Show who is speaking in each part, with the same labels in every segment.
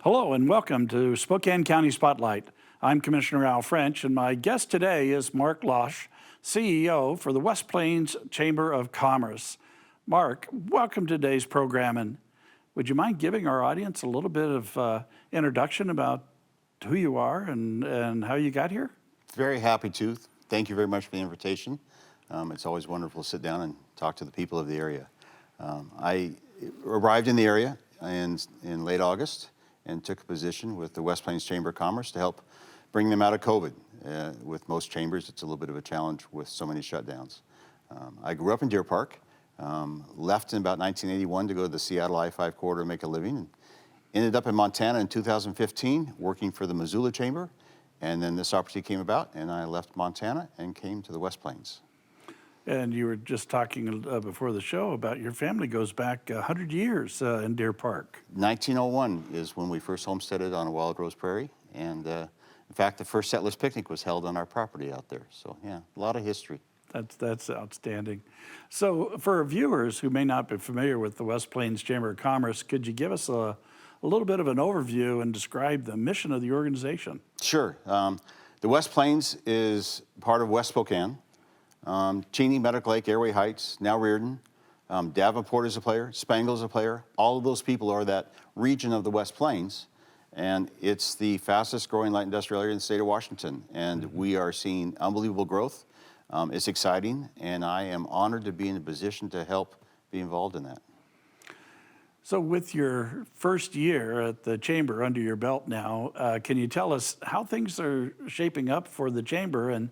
Speaker 1: Hello and welcome to Spokane County Spotlight. I'm Commissioner Al French, and my guest today is Mark Losh, CEO for the West Plains Chamber of Commerce. Mark, welcome to today's program, and would you mind giving our audience a little bit of introduction about who you are and how you got here?
Speaker 2: Very happy to. Thank you very much for the invitation. It's always wonderful to sit down and talk to the people of the area. I arrived in the area in late August and took a position with the West Plains Chamber of Commerce to help bring them out of COVID. With most chambers, it's a little bit of a challenge with so many shutdowns. I grew up in Deer Park, left in about 1981 to go to the Seattle I-5 corridor to make a living, and ended up in Montana in 2015 working for the Missoula Chamber, and then this opportunity came about and I left Montana and came to the West Plains.
Speaker 1: And you were just talking before the show about your family goes back 100 years in Deer Park.
Speaker 2: 1901 is when we first homesteaded on a Wild Rose Prairie, and in fact, the first settlers picnic was held on our property out there. So yeah, a lot of history.
Speaker 1: That's outstanding. So for our viewers who may not be familiar with the West Plains Chamber of Commerce, could you give us a little bit of an overview and describe the mission of the organization?
Speaker 2: Sure. The West Plains is part of West Spokane. Cheney, Medical Lake, Airway Heights, now Reardon, Davenport is a player, Spangle's a player. All of those people are that region of the West Plains, and it's the fastest growing light industrial area in the state of Washington, and we are seeing unbelievable growth. It's exciting, and I am honored to be in a position to help be involved in that.
Speaker 1: So with your first year at the Chamber under your belt now, can you tell us how things are shaping up for the Chamber, and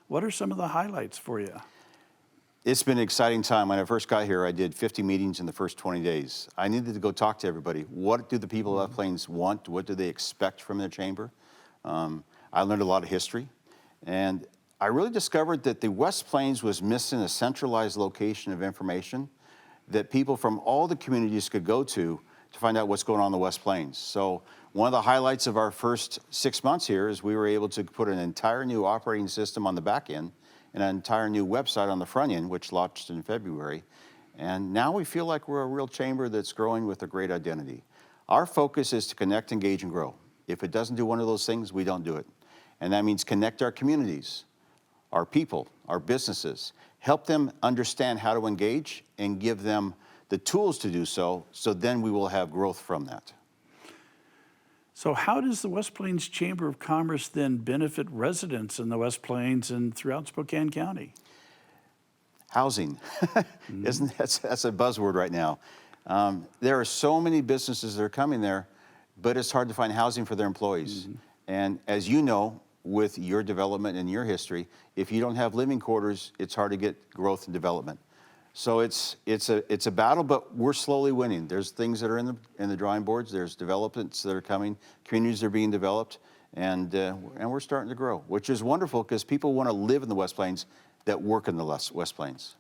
Speaker 1: what are some of the highlights for you?
Speaker 2: It's been an exciting time. When I first got here, I did 50 meetings in the first 20 days. I needed to go talk to everybody. What do the people of West Plains want? What do they expect from their chamber? I learned a lot of history, and I really discovered that the West Plains was missing a centralized location of information that people from all the communities could go to find out what's going on in the West Plains. So one of the highlights of our first 6 months here is we were able to put an entire new operating system on the back end and an entire new website on the front end, which launched in February. And now we feel like we're a real chamber that's growing with a great identity. Our focus is to connect, engage, and grow. If it doesn't do one of those things, we don't do it. And that means connect our communities, our people, our businesses, help them understand how to engage and give them the tools to do so, so then we will have growth from that.
Speaker 1: So how does the West Plains Chamber of Commerce then benefit residents in the West Plains and throughout Spokane County?
Speaker 2: Housing. That's a buzzword right now. There are so many businesses that are coming there, but it's hard to find housing for their employees. And as you know, with your development and your history, if you don't have living quarters, it's hard to get growth and development. So it's a battle, but we're slowly winning. There's things that are in the drawing boards. There's developments that are coming. Communities are being developed, and we're starting to grow, which is wonderful because people want to live in the West Plains that work in the West Plains.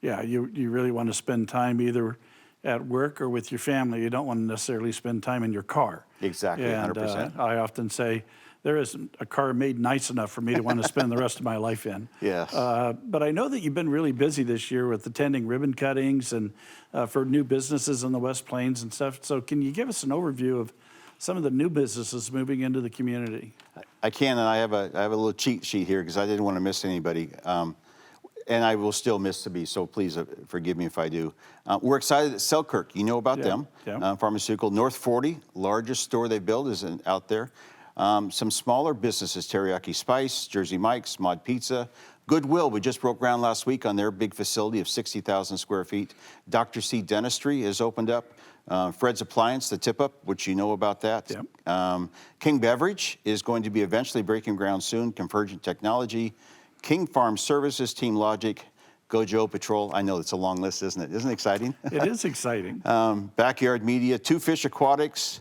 Speaker 1: Yeah, you really want to spend time either at work or with your family. You don't want to necessarily spend time in your car.
Speaker 2: Exactly, 100%.
Speaker 1: I often say, there isn't a car made nice enough for me to want to spend the rest of my life in.
Speaker 2: Yes.
Speaker 1: But I know that you've been really busy this year with attending ribbon cuttings and for new businesses in the West Plains and stuff. So can you give us an overview of some of the new businesses moving into the community?
Speaker 2: I can, and I have a little cheat sheet here because I didn't want to miss anybody. And I will still miss to be, so please forgive me if I do. We're excited at Selkirk. You know about them. Pharmaceutical. North 40, largest store they built is out there. Some smaller businesses, Teriyaki Spice, Jersey Mike's, Mod Pizza, Goodwill. We just broke ground last week on their big facility of 60,000 square feet. Dr. C Dentistry has opened up. Fred's Appliance, the tip-up, which you know about that. King Beverage is going to be eventually breaking ground soon. Convergent Technology, King Farm Services, Team Logic, Gojo Patrol. I know it's a long list, isn't it? Isn't it exciting?
Speaker 1: It is exciting.
Speaker 2: Backyard Media, Two Fish Aquatics,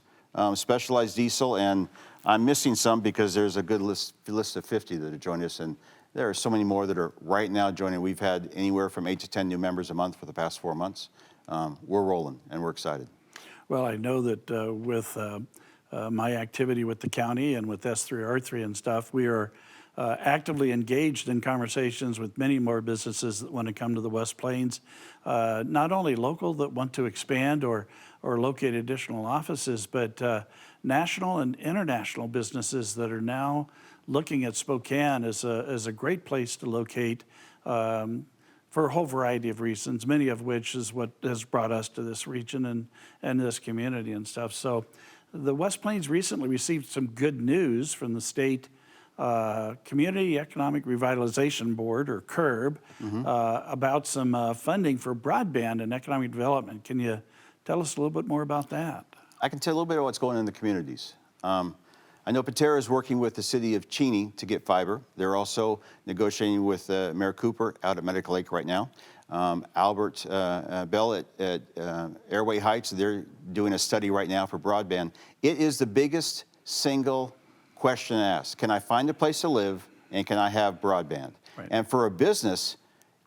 Speaker 2: Specialized Diesel, and I'm missing some because there's a good list of 50 that have joined us, and there are so many more that are right now joining. We've had anywhere from 8 to 10 new members a month for the past 4 months. We're rolling, and we're excited.
Speaker 1: Well, I know that with my activity with the county and with S3R3 and stuff, we are actively engaged in conversations with many more businesses that want to come to the West Plains, not only local that want to expand or locate additional offices, but national and international businesses that are now looking at Spokane as a great place to locate for a whole variety of reasons, many of which is what has brought us to this region and this community and stuff. So the West Plains recently received some good news from the state Community Economic Revitalization Board, or CURB, about some funding for broadband and economic development. Can you tell us a little bit more about that?
Speaker 2: I can tell you a little bit about what's going on in the communities. I know Patera is working with the city of Cheney to get fiber. They're also negotiating with Mayor Cooper out at Medical Lake right now. Albert Bell at Airway Heights, they're doing a study right now for broadband. It is the biggest single question asked. Can I find a place to live, and can I have broadband?
Speaker 1: Right.
Speaker 2: And for a business,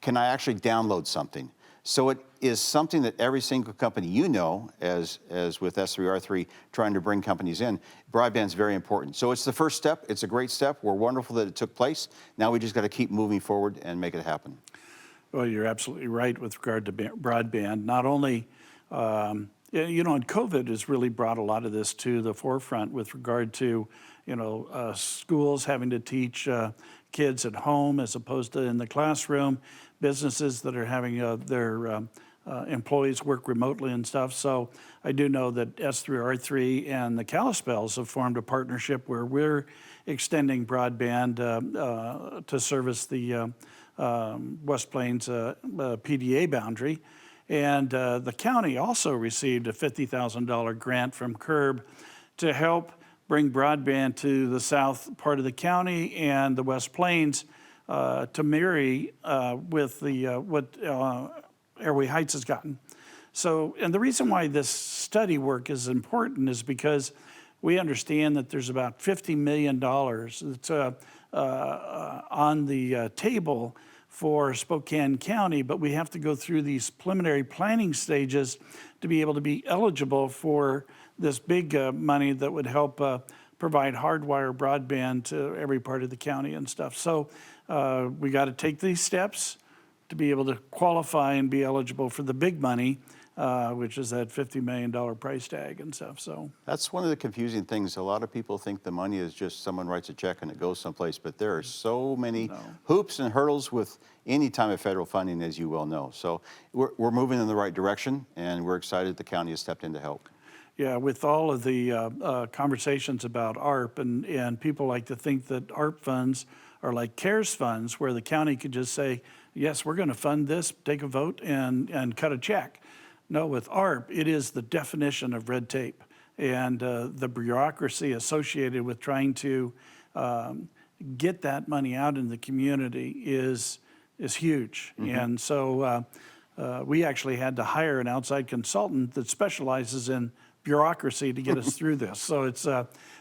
Speaker 2: can I actually download something? So it is something that every single company, you know, as with S3R3 trying to bring companies in, broadband is very important. So it's the first step. It's a great step. We're wonderful that it took place. Now we just got to keep moving forward and make it happen.
Speaker 1: Well, you're absolutely right with regard to broadband. Not only, you know, and COVID has really brought a lot of this to the forefront with regard to, you know, schools having to teach kids at home as opposed to in the classroom, businesses that are having their employees work remotely and stuff. So I do know that S3R3 and the Kalispels have formed a partnership where we're extending broadband to service the West Plains PDA boundary. And the county also received a $50,000 grant from CURB to help bring broadband to the south part of the county and the West Plains to marry with the what Airway Heights has gotten. So, and the reason why this study work is important is because we understand that there's about $50 million that's on the table for Spokane County, but we have to go through these preliminary planning stages to be able to be eligible for this big money that would help provide hardwire broadband to every part of the county and stuff. So we got to take these steps to be able to qualify and be eligible for the big money, which is that $50 million price tag and stuff. So
Speaker 2: that's one of the confusing things. A lot of people think the money is just someone writes a check and it goes someplace, but there are so many hoops and hurdles with any time of federal funding, as you well know. So we're moving in the right direction, and we're excited the county has stepped in to help.
Speaker 1: Yeah, with all of the conversations about ARP, and people like to think that ARP funds are like CARES funds, where the county could just say, yes, we're going to fund this, take a vote, and cut a check. No, with ARP, it is the definition of red tape, and the bureaucracy associated with trying to get that money out in the community is huge. And so we actually had to hire an outside consultant that specializes in bureaucracy to get us through this. So it's,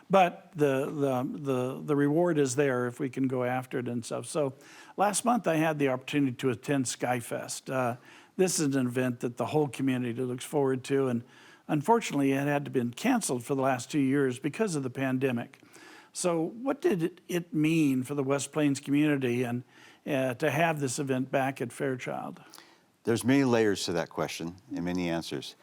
Speaker 1: but the reward is there if we can go after it and stuff. So last month I had the opportunity to attend SkyFest. This is an event that the whole community looks forward to, and unfortunately it had to been canceled for the last 2 years because of the pandemic. So what did it mean for the West Plains community and to have this event back at Fairchild?
Speaker 2: There's many layers to that question and many answers.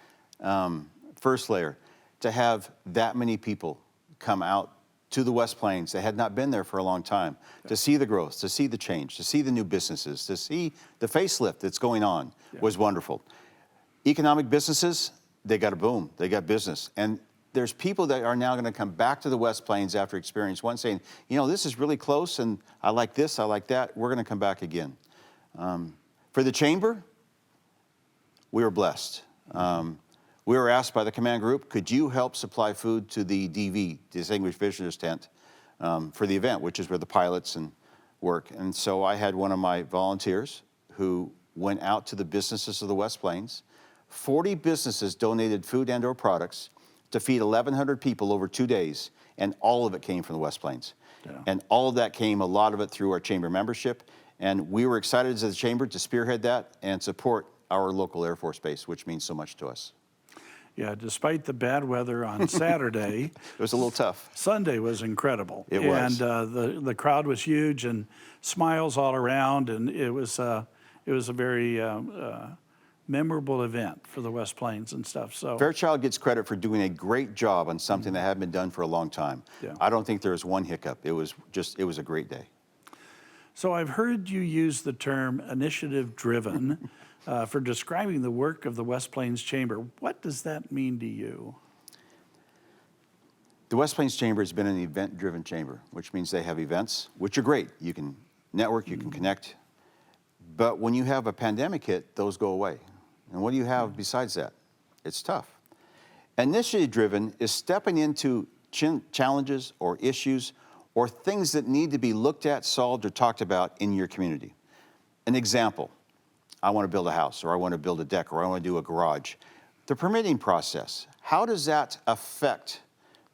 Speaker 2: First layer, to have that many people come out to the West Plains that had not been there for a long time, to see the growth, to see the change, to see the new businesses, to see the facelift that's going on was wonderful. Economic businesses, they got a boom, they got business. And there's people that are now going to come back to the West Plains after experience one saying, you know, this is really close and I like this, I like that, we're going to come back again. For the chamber, we were blessed. We were asked by the command group, could you help supply food to the DV, Distinguished Visitors Tent, for the event, which is where the pilots and work. And so I had one of my volunteers who went out to the businesses of the West Plains. 40 businesses donated food and or products to feed 1,100 people over 2 days, and all of it came from the West Plains. Yeah. And all of that came, a lot of it through our chamber membership, and we were excited as a chamber to spearhead that and support our local Air Force Base, which means so much to us.
Speaker 1: Yeah, despite the bad weather on Saturday,
Speaker 2: It was a little tough.
Speaker 1: Sunday was incredible.
Speaker 2: It was.
Speaker 1: And the crowd was huge and smiles all around, and it was a very memorable event for the West Plains and stuff. So
Speaker 2: Fairchild gets credit for doing a great job on something that hadn't been done for a long time.
Speaker 1: Yeah.
Speaker 2: I don't think there was one hiccup. It was a great day.
Speaker 1: So I've heard you use the term initiative-driven for describing the work of the West Plains Chamber. What does that mean to you?
Speaker 2: The West Plains Chamber has been an event-driven chamber, which means they have events, which are great. You can network, you can connect. But when you have a pandemic hit, those go away. And what do you have besides that? It's tough. Initiative-driven is stepping into challenges or issues or things that need to be looked at, solved, or talked about in your community. An example, I want to build a house, or I want to build a deck, or I want to do a garage. The permitting process, how does that affect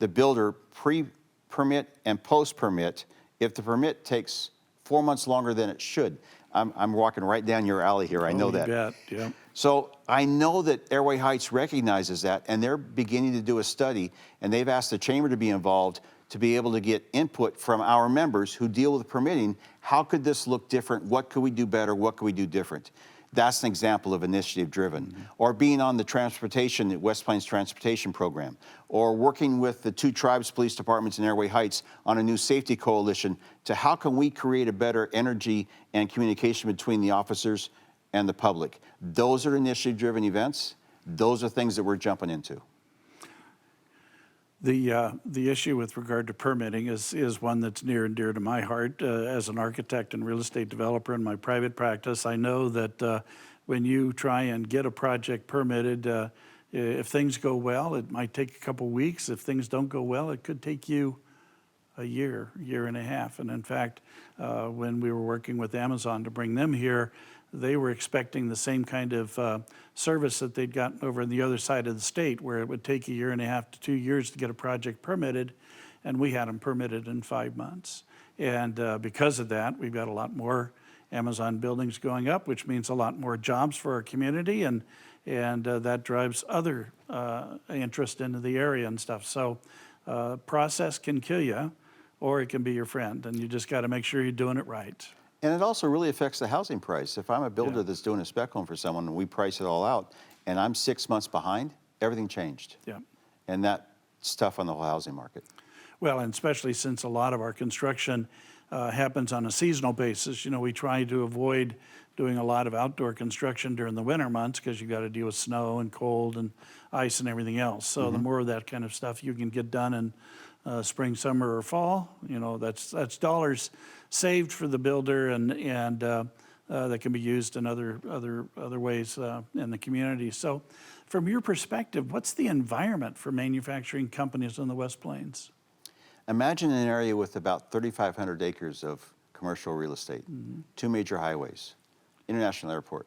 Speaker 2: the builder pre-permit and post-permit if the permit takes 4 months longer than it should? I'm walking right down your alley here, I know that.
Speaker 1: You bet, yeah.
Speaker 2: So I know that Airway Heights recognizes that, and they're beginning to do a study, and they've asked the chamber to be involved to be able to get input from our members who deal with permitting. How could this look different? What could we do better? What could we do different? That's an example of initiative-driven. Or being on the transportation, West Plains Transportation Program, or working with the 2 tribes police departments in Airway Heights on a new safety coalition to how can we create a better energy and communication between the officers and the public. Those are initiative-driven events. Those are things that we're jumping into.
Speaker 1: The issue with regard to permitting is one that's near and dear to my heart. As an architect and real estate developer in my private practice, I know that when you try and get a project permitted, if things go well, it might take a couple weeks. If things don't go well, it could take you a year and a half. And in fact, when we were working with Amazon to bring them here, they were expecting the same kind of service that they'd gotten over on the other side of the state, where it would take a year and a half to 2 years to get a project permitted, and we had them permitted in 5 months. And because of that, we've got a lot more Amazon buildings going up, which means a lot more jobs for our community, and that drives other interest into the area and stuff. So process can kill you, or it can be your friend, and you just got to make sure you're doing it right.
Speaker 2: And it also really affects the housing price. If I'm a builder
Speaker 1: Yeah.
Speaker 2: that's doing a spec home for someone and we price it all out and I'm 6 months behind, everything changed.
Speaker 1: Yeah.
Speaker 2: And that's tough on the whole housing market.
Speaker 1: Well, and especially since a lot of our construction happens on a seasonal basis. You know, we try to avoid doing a lot of outdoor construction during the winter months because you got to deal with snow and cold and ice and everything else. So the more of that kind of stuff you can get done in spring, summer, or fall, you know, that's dollars saved for the builder, and that can be used in other ways in the community. So, from your perspective, what's the environment for manufacturing companies in the West Plains?
Speaker 2: Imagine an area with about 3,500 acres of commercial real estate, 2 major highways, international airport,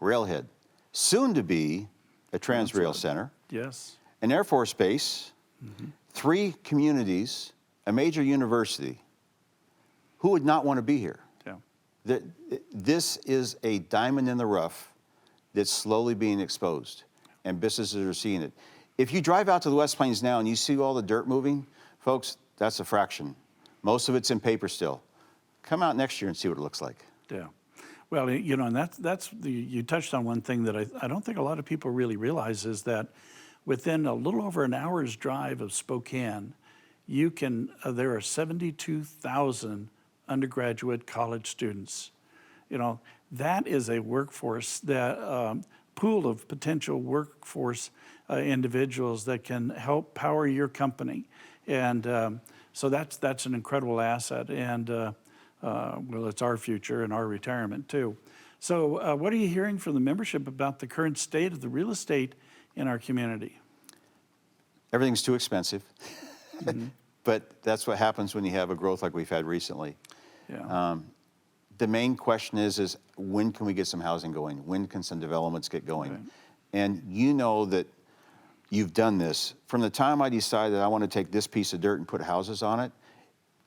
Speaker 2: railhead, soon to be a Transrail center,
Speaker 1: Yes.
Speaker 2: an Air Force base, 3 communities, a major university. Who would not want to be here?
Speaker 1: Yeah.
Speaker 2: This is a diamond in the rough that's slowly being exposed, and businesses are seeing it. If you drive out to the West Plains now and you see all the dirt moving, folks, that's a fraction. Most of it's in paper still. Come out next year and see what it looks like.
Speaker 1: Yeah. Well, you know, and you touched on one thing that I don't think a lot of people really realize is that within a little over an hour's drive of Spokane, there are 72,000 undergraduate college students. You know, that is a workforce, that pool of potential workforce individuals that can help power your company. And so that's an incredible asset. And well, it's our future and our retirement too. So what are you hearing from the membership about the current state of the real estate in our community?
Speaker 2: Everything's too expensive. But that's what happens when you have a growth like we've had recently.
Speaker 1: Yeah.
Speaker 2: The main question is when can we get some housing going? When can some developments get going?
Speaker 1: Right.
Speaker 2: And you know that you've done this. From the time I decided I want to take this piece of dirt and put houses on it,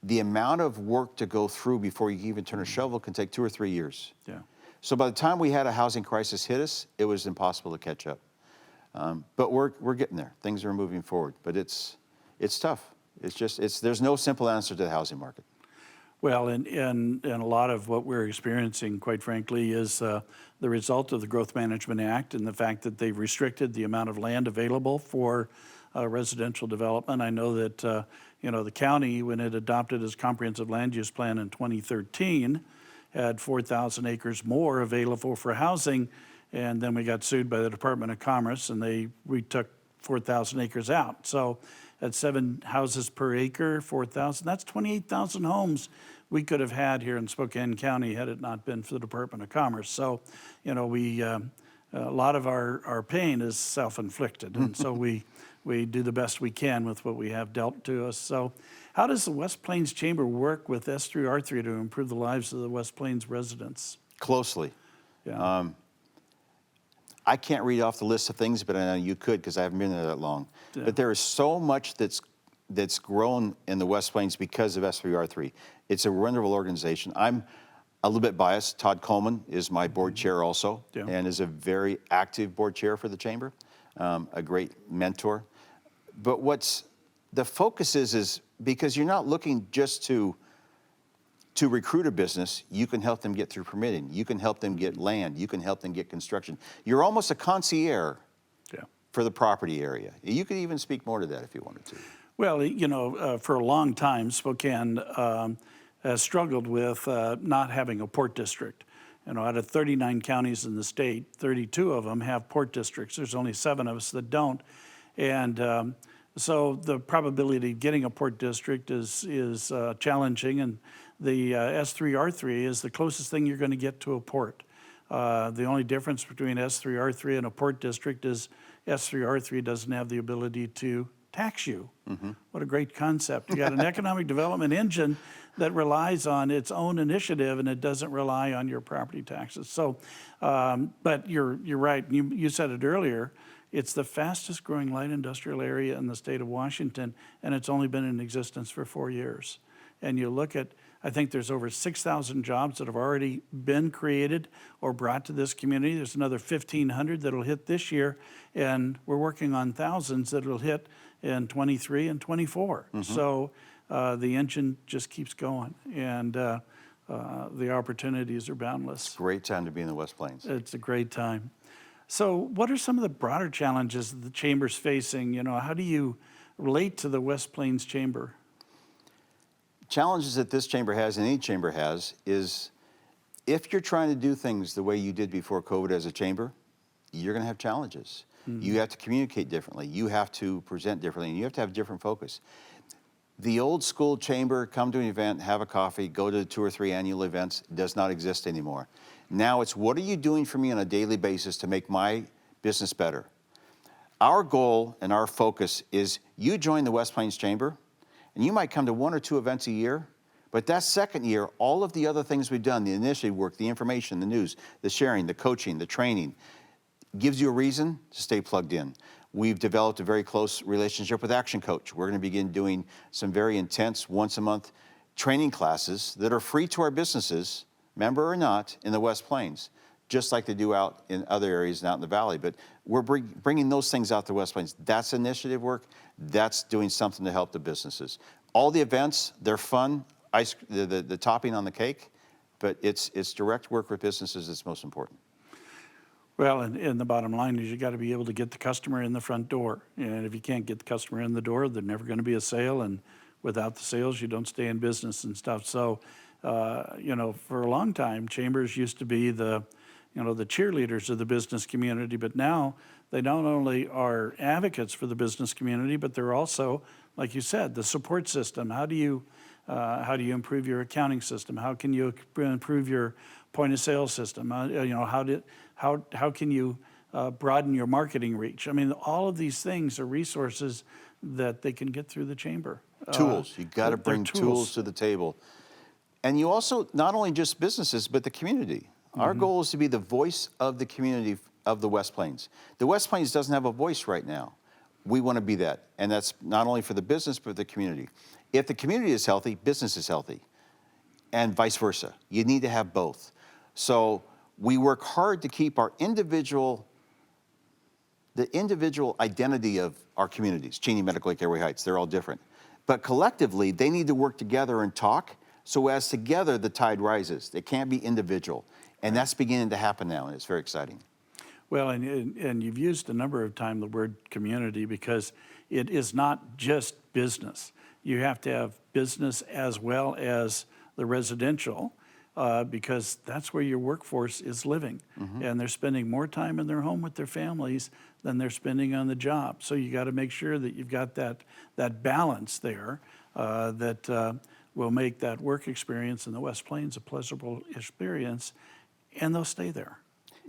Speaker 2: the amount of work to go through before you even turn a shovel can take 2 or 3 years.
Speaker 1: Yeah.
Speaker 2: So by the time we had a housing crisis hit us, it was impossible to catch up. But we're getting there. Things are moving forward, but it's tough. There's no simple answer to the housing market.
Speaker 1: Well, and a lot of what we're experiencing, quite frankly, is the result of the Growth Management Act and the fact that they've restricted the amount of land available for residential development. I know that the county, when it adopted its comprehensive land use plan in 2013, had 4,000 acres more available for housing, and then we got sued by the Department of Commerce, and we took 4,000 acres out. So at 7 houses per acre, 4,000, that's 28,000 homes we could have had here in Spokane County had it not been for the Department of Commerce. So, a lot of our pain is self-inflicted, and so we do the best we can with what we have dealt to us. So how does the West Plains Chamber work with S3R3 to improve the lives of the West Plains residents?
Speaker 2: Closely.
Speaker 1: Yeah.
Speaker 2: I can't read off the list of things, but I know you could because I haven't been there that long.
Speaker 1: Yeah.
Speaker 2: But there is so much that's grown in the West Plains because of S3R3. It's a wonderful organization. I'm a little bit biased. Todd Coleman is my board chair also,
Speaker 1: Yeah.
Speaker 2: and is a very active board chair for the chamber, a great mentor. But the focus is because you're not looking just to recruit a business, you can help them get through permitting. You can help them get land. You can help them get construction. You're almost a concierge for the property area. You could even speak more to that if you wanted to.
Speaker 1: Well, for a long time, Spokane has struggled with not having a port district. Out of 39 counties in the state, 32 of them have port districts. There's only 7 of us that don't. And so the probability of getting a port district is challenging, and the S3R3 is the closest thing you're going to get to a port. The only difference between S3R3 and a port district is S3R3 doesn't have the ability to tax you. Mm-hmm. What a great concept. You got an economic development engine that relies on its own initiative, and it doesn't rely on your property taxes. So, but you're right. You said it earlier. It's the fastest growing light industrial area in the state of Washington, and it's only been in existence for 4 years. And you look at, I think there's over 6,000 jobs that have already been created or brought to this community. There's another 1,500 that'll hit this year, and we're working on thousands that will hit in 23 and 24. Mm-hmm. So the engine just keeps going, and the opportunities are boundless.
Speaker 2: Great time to be in the West Plains.
Speaker 1: It's a great time. So what are some of the broader challenges that the chamber's facing? How do you relate to the West Plains Chamber?
Speaker 2: Challenges that this chamber has and any chamber has is if you're trying to do things the way you did before COVID as a chamber, you're going to have challenges. Mm-hmm. You have to communicate differently. You have to present differently, and you have to have different focus. The old school chamber, come to an event, have a coffee, go to 2 or 3 annual events, does not exist anymore. Now it's, what are you doing for me on a daily basis to make my business better? Our goal and our focus is you join the West Plains Chamber, and you might come to 1 or 2 events a year, but that second year, all of the other things we've done, the initiative work, the information, the news, the sharing, the coaching, the training, gives you a reason to stay plugged in. We've developed a very close relationship with Action Coach. We're going to begin doing some very intense once-a-month training classes that are free to our businesses, member or not, in the West Plains, just like they do out in other areas and out in the valley. But we're bringing those things out to West Plains. That's initiative work. That's doing something to help the businesses. All the events, they're fun, the topping on the cake, but it's direct work with businesses that's most important.
Speaker 1: Well, and the bottom line is you got to be able to get the customer in the front door. And if you can't get the customer in the door, there's never going to be a sale. And without the sales, you don't stay in business and stuff. So, for a long time, chambers used to be the cheerleaders of the business community. But now they not only are advocates for the business community, but they're also, like you said, the support system. How do you improve your accounting system? How can you improve your point of sale system? How can you broaden your marketing reach? I mean, all of these things are resources that they can get through the chamber.
Speaker 2: Tools. You got to bring tools to the table. And you also, not only just businesses, but the community. Mm-hmm. Our goal is to be the voice of the community of the West Plains. The West Plains doesn't have a voice right now. We want to be that. And that's not only for the business, but the community. If the community is healthy, business is healthy. And vice versa. You need to have both. So we work hard to keep our individual the individual identity of our communities, Cheney, Medical Lake, Airway Heights, they're all different. But collectively, they need to work together and talk so as together the tide rises. It can't be individual. And that's beginning to happen now, and it's very exciting.
Speaker 1: Well, and you've used a number of times the word community because it is not just business. You have to have business as well as the residential because that's where your workforce is living. And they're spending more time in their home with their families than they're spending on the job. So you got to make sure that you've got that balance there that will make that work experience in the West Plains a pleasurable experience, and they'll stay there.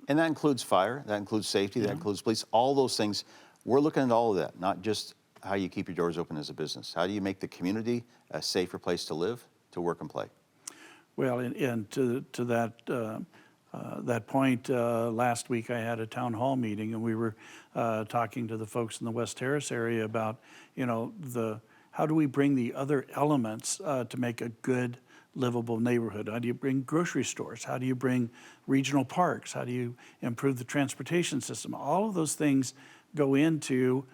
Speaker 2: And that includes fire, that includes safety, that includes police, all those things. We're looking at all of that, not just how you keep your doors open as a business. How do you make the community a safer place to live, to work and play?
Speaker 1: Well, and to that point, last week I had a town hall meeting, and we were talking to the folks in the West Terrace area about, how do we bring the other elements to make a good, livable neighborhood? How do you bring grocery stores? How do you bring regional parks? How do you improve the transportation system? All of those things go into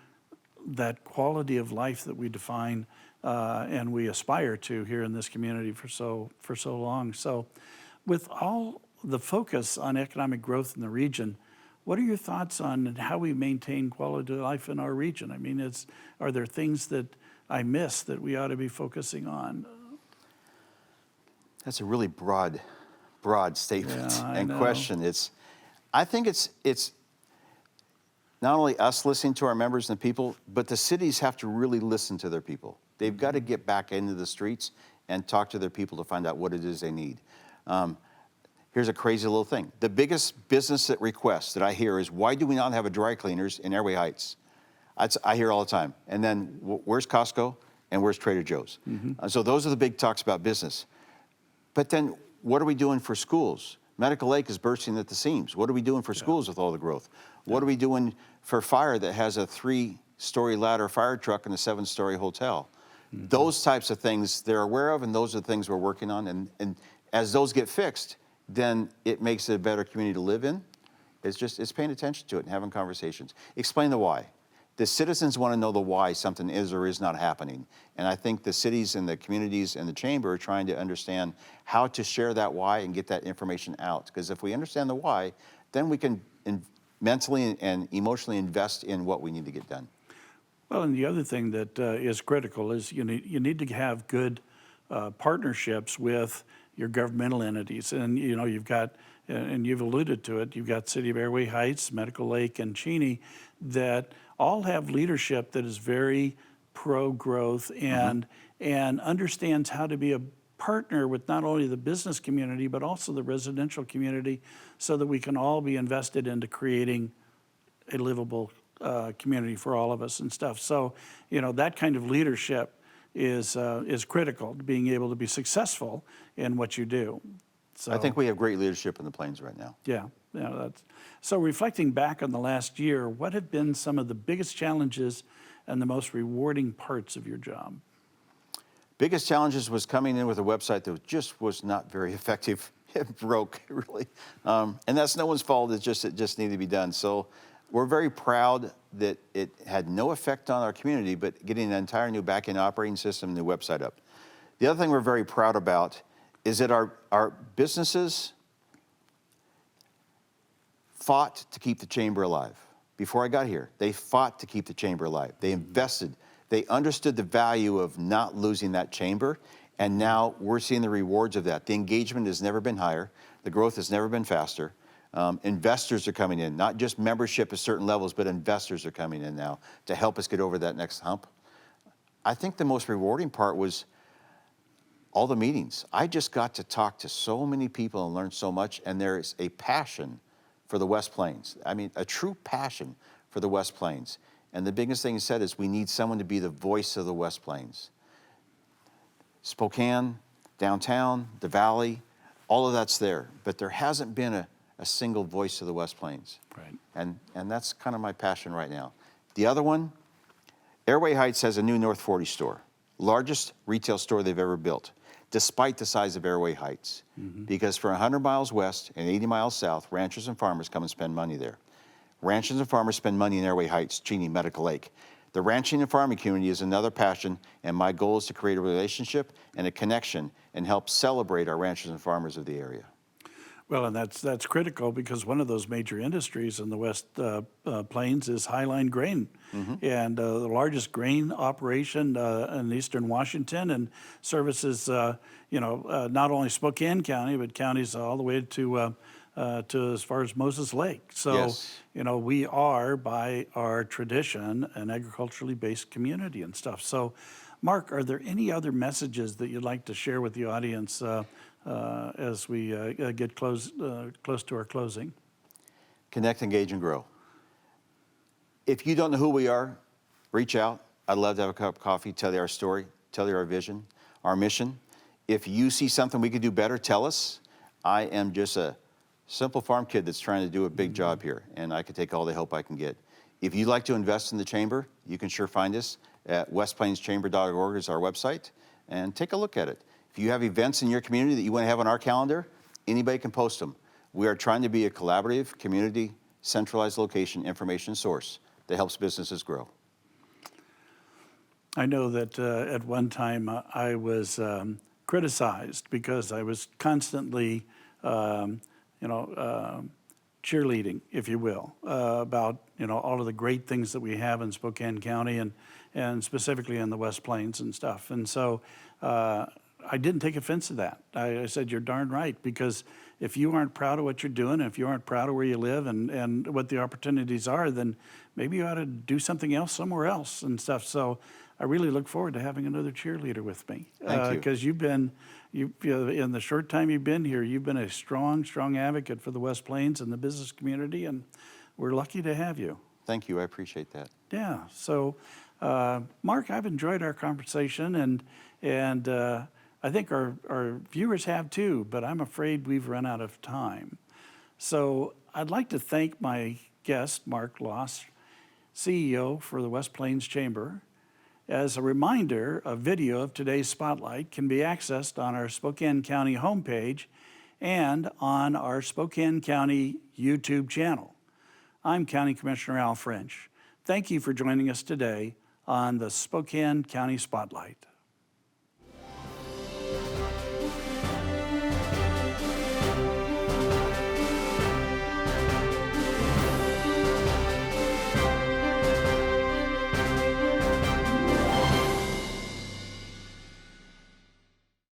Speaker 1: that quality of life that we define and we aspire to here in this community for so long. So with all the focus on economic growth in the region, what are your thoughts on how we maintain quality of life in our region? I mean, are there things that I miss that we ought to be focusing on?
Speaker 2: That's a really broad statement and
Speaker 1: know.
Speaker 2: question. I think it's not only us listening to our members and the people, but the cities have to really listen to their people. They've got to get back into the streets and talk to their people to find out what it is they need. Here's a crazy little thing. The biggest business request that I hear is, why do we not have a dry cleaners in Airway Heights? I hear all the time. And then where's Costco and where's Trader Joe's? So those are the big talks about business. But then what are we doing for schools? Medical Lake is bursting at the seams. What are we doing for schools with all the growth? What are we doing for fire that has a 3-story ladder fire truck and a 7-story hotel? Those types of things they're aware of, and those are the things we're working on. And as those get fixed, then it makes it a better community to live in. It's paying attention to it and having conversations. Explain the why. The citizens want to know the why something is or is not happening. And I think the cities and the communities and the chamber are trying to understand how to share that why and get that information out. Because if we understand the why, then we can mentally and emotionally invest in what we need to get done.
Speaker 1: Well, and the other thing that is critical is you need to have good partnerships with your governmental entities. And, you've got, and you've alluded to it, you've got City of Airway Heights, Medical Lake, and Cheney that all have leadership that is very pro-growth and understands how to be a partner with not only the business community, but also the residential community so that we can all be invested into creating a livable community for all of us and stuff. So, that kind of leadership is critical to being able to be successful in what you do. So,
Speaker 2: I think we have great leadership in the Plains right now.
Speaker 1: Yeah. So reflecting back on the last year, what have been some of the biggest challenges and the most rewarding parts of your job?
Speaker 2: Biggest challenges was coming in with a website that just was not very effective. It broke, really. And that's no one's fault. It just needed to be done. So we're very proud that it had no effect on our community, but getting an entire new back-end operating system, new website up. The other thing we're very proud about is that our businesses fought to keep the chamber alive. Before I got here, they fought to keep the chamber alive. They invested. They understood the value of not losing that chamber, and now we're seeing the rewards of that. The engagement has never been higher. The growth has never been faster. Investors are coming in, not just membership at certain levels, but investors are coming in now to help us get over that next hump. I think the most rewarding part was all the meetings. I just got to talk to so many people and learn so much, and there's a passion for the West Plains. I mean, a true passion for the West Plains. And the biggest thing he said is we need someone to be the voice of the West Plains. Spokane, downtown, the valley, all of that's there. But there hasn't been a single voice of the West Plains.
Speaker 1: Right.
Speaker 2: And that's kind of my passion right now. The other one, Airway Heights has a new North 40 store. Largest retail store they've ever built, despite the size of Airway Heights. Because for 100 miles west and 80 miles south, ranchers and farmers come and spend money there. Ranchers and farmers spend money in Airway Heights, Cheney, Medical Lake. The ranching and farming community is another passion, and my goal is to create a relationship and a connection and help celebrate our ranchers and farmers of the area.
Speaker 1: Well, and that's critical because one of those major industries in the West Plains is highline grain, and the largest grain operation in eastern Washington, and services not only Spokane County but counties all the way to as far as Moses Lake. So
Speaker 2: Yes.
Speaker 1: we are by our tradition an agriculturally based community and stuff. So, Mark, are there any other messages that you'd like to share with the audience as we get close to our closing?
Speaker 2: Connect, engage, and grow. If you don't know who we are, reach out. I'd love to have a cup of coffee, tell you our story, tell you our vision, our mission. If you see something we could do better, tell us. I am just a simple farm kid that's trying to do a big job here, and I can take all the help I can get. If you'd like to invest in the chamber, you can sure find us at westplainschamber.org is our website, and take a look at it. If you have events in your community that you want to have on our calendar, anybody can post them. We are trying to be a collaborative, community, centralized location information source that helps businesses grow.
Speaker 1: I know that at one time I was criticized because I was constantly, cheerleading, if you will, about all of the great things that we have in Spokane County and specifically in the West Plains and stuff. And so I didn't take offense to that. I said, you're darn right, because if you aren't proud of what you're doing, if you aren't proud of where you live and what the opportunities are, then maybe you ought to do something else somewhere else and stuff. So I really look forward to having another cheerleader with me.
Speaker 2: Thank you.
Speaker 1: Because in the short time you've been here, you've been a strong advocate for the West Plains and the business community, and we're lucky to have you.
Speaker 2: Thank you, I appreciate that.
Speaker 1: Yeah, so Mark, I've enjoyed our conversation, and I think our viewers have too, but I'm afraid we've run out of time. So I'd like to thank my guest, Mark Losh, CEO for the West Plains Chamber. As a reminder, a video of today's Spotlight can be accessed on our Spokane County homepage and on our Spokane County YouTube channel. I'm County Commissioner Al French. Thank you for joining us today on the Spokane County Spotlight.